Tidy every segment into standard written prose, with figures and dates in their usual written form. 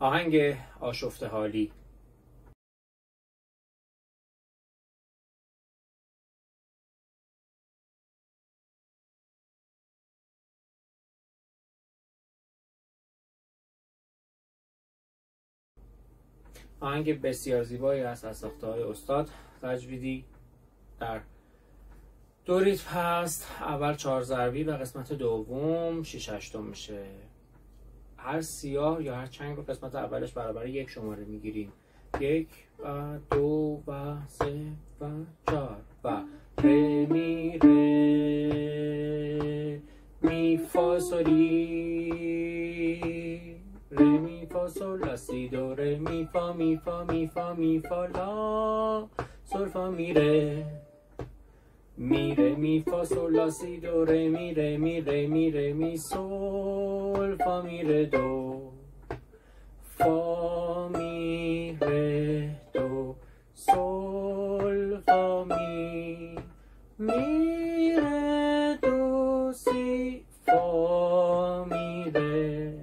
آهنگ آشفته حالی. آهنگ بسیار زیبایی است از ساخته‌های استاد تجویدی. در دو ریتم هست، اول 4 ضربی و قسمت دوم 6/8 میشه. هر سیاه یا هر چنگ رو قسمت اولش برابر 1 شماره میگیریم. 1 و 2 و 3 و 4 و ره می ره می فا سولی ره می فا سول لا سی دو ره می فا می فا می فا می فا لا سول فا می ره می ره می فا سول لا سی دو ره می ره می ره می ره می سول فا می ره دو فا می ره دو سول فا می ره دو سی فا می ره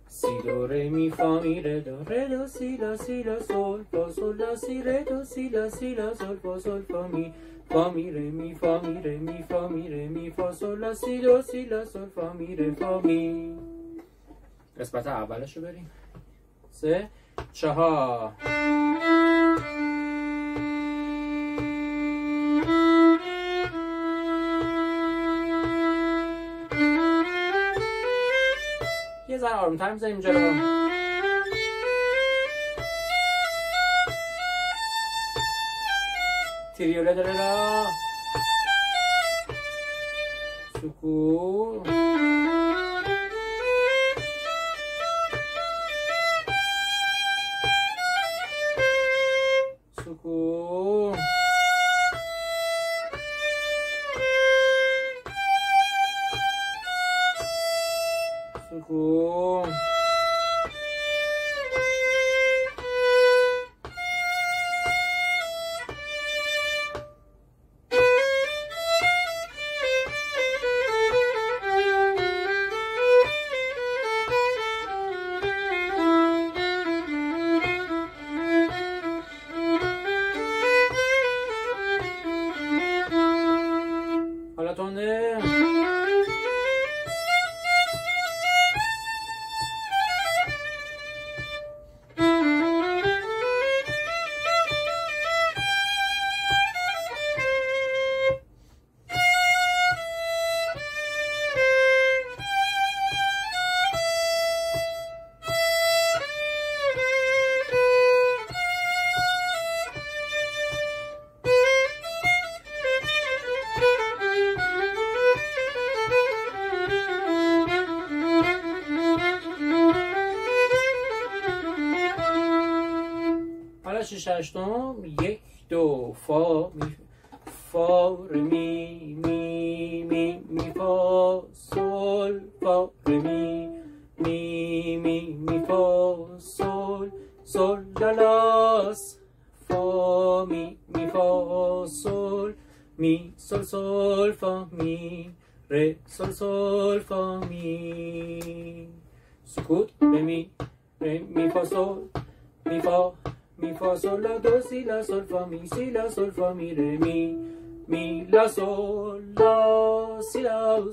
سی دو ره می فا می ره دو سی لا سول فا سول لا سی ره دو سی لا سول فا سول فا می ره می فا می ره می فا می ره می فا سول لا سی دو سی لا سول فا می ره فا می. قسمت اولشو بریم. 3 4 یه ذره آروم‌تر می‌ذاریم اینجا رو. تریوله داره را سکون سکون سکون حالا تونده حالا 6/8 1 2 فا می فا ره می می می می فا سول فا ره می می می می فا سول سول لا لاس فا می می فا سول می سول سول فا می ره سول سول فا می سکوت ره می فا سول می فا می فا سول لا دو سی لا سول فا می ره می لا سول لا سی لا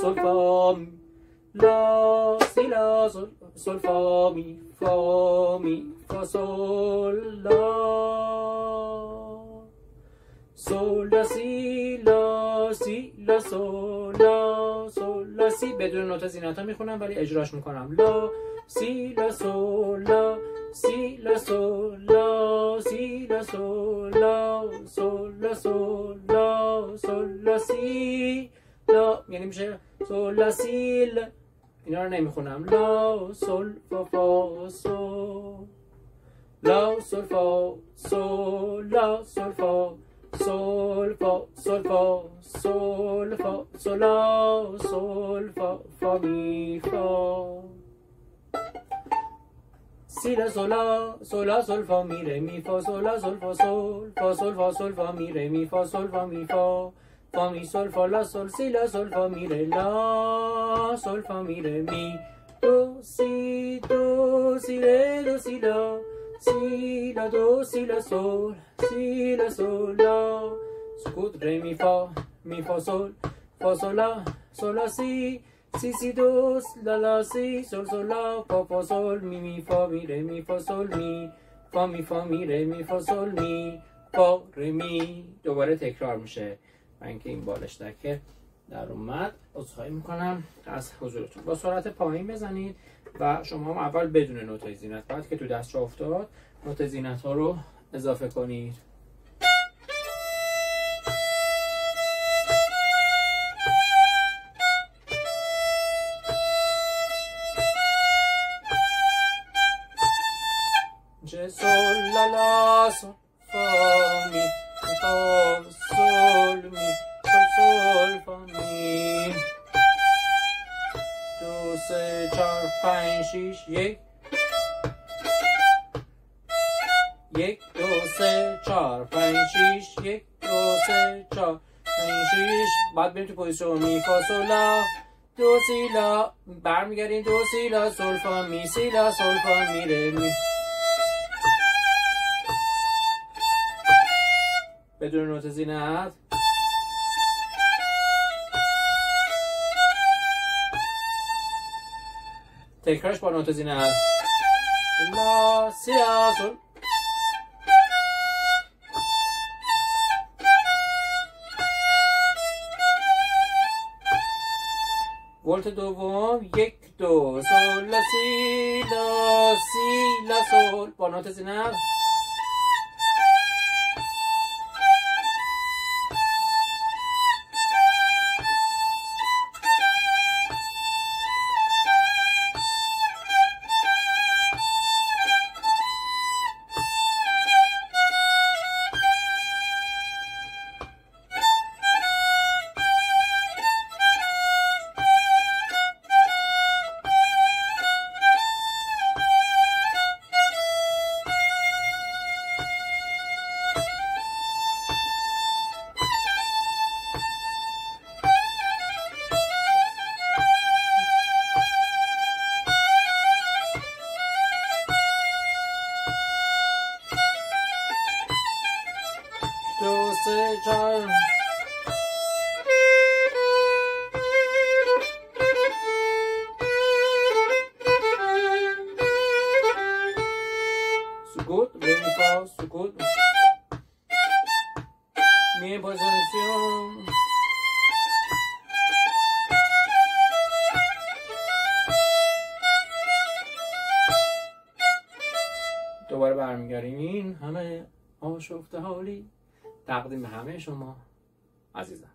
سول فا لا سی لا سول فا می فا سول لا سول لا سی لا سی لا سول لا سی. بدون نوت زینتا میخونم ولی اجراش میکنم. لا سی لا سول لا سی لا سول لا سی لا سول لا سول لا سول لا سول لا سی لا، یعنی میشه سول لا سی لا. اینا رو نمیخونم. لا سول فا فا سول لا سول فا سول لا سول فا سول فا سول فا سول فا سول لا سول فا فا می فا سی لا سول فا می ره می فا سول لا سول فا سول فا می ره می فا سول فا می فا فا می سول فا لا سول سی لا سول فا می ره لا سول فا می ره می دو سی سی ره دو سی لا سی لا دو سی لا سول سی لا سول لا سکوت ره می فا سول فا سول لا سول لا سی سی سی دو لا لا سی سول سول لا فا فا سول می فا می ره می فا سول می فا می ره می فا سول می فا ره می. دوباره تکرار میشه. من که این بالشتکه در اومد. عذرخواهی میکنم از حضورتون. با سرعت پایین بزنید و شما هم اول بدون نوتای زینت، بعد که تو دست را افتاد نوت زینت ها رو اضافه کنید. چه سول لا لا سول فا می فا سول می سول فا می دو سه چار پنج شیش یک دو سه چار پنج شیش یک دو سه چار پنج شیش. بعد بریم تو پوزیشن می فا سول لا دو سی لا، برمیگردیم دو سی لا سول فا می سی لا سول فا می ره می. بدون نوت زینت. تکرارش با نوت زینت. لا سی لا سول. ولت دوم یک دو سول لا سی لا سول با نوت زینت. دو سه چار سکوت ره می فا سکوت می پوزیشن. دوباره برمیگردیم. این همه آشفته حالی تقدیم همه شما عزیزم.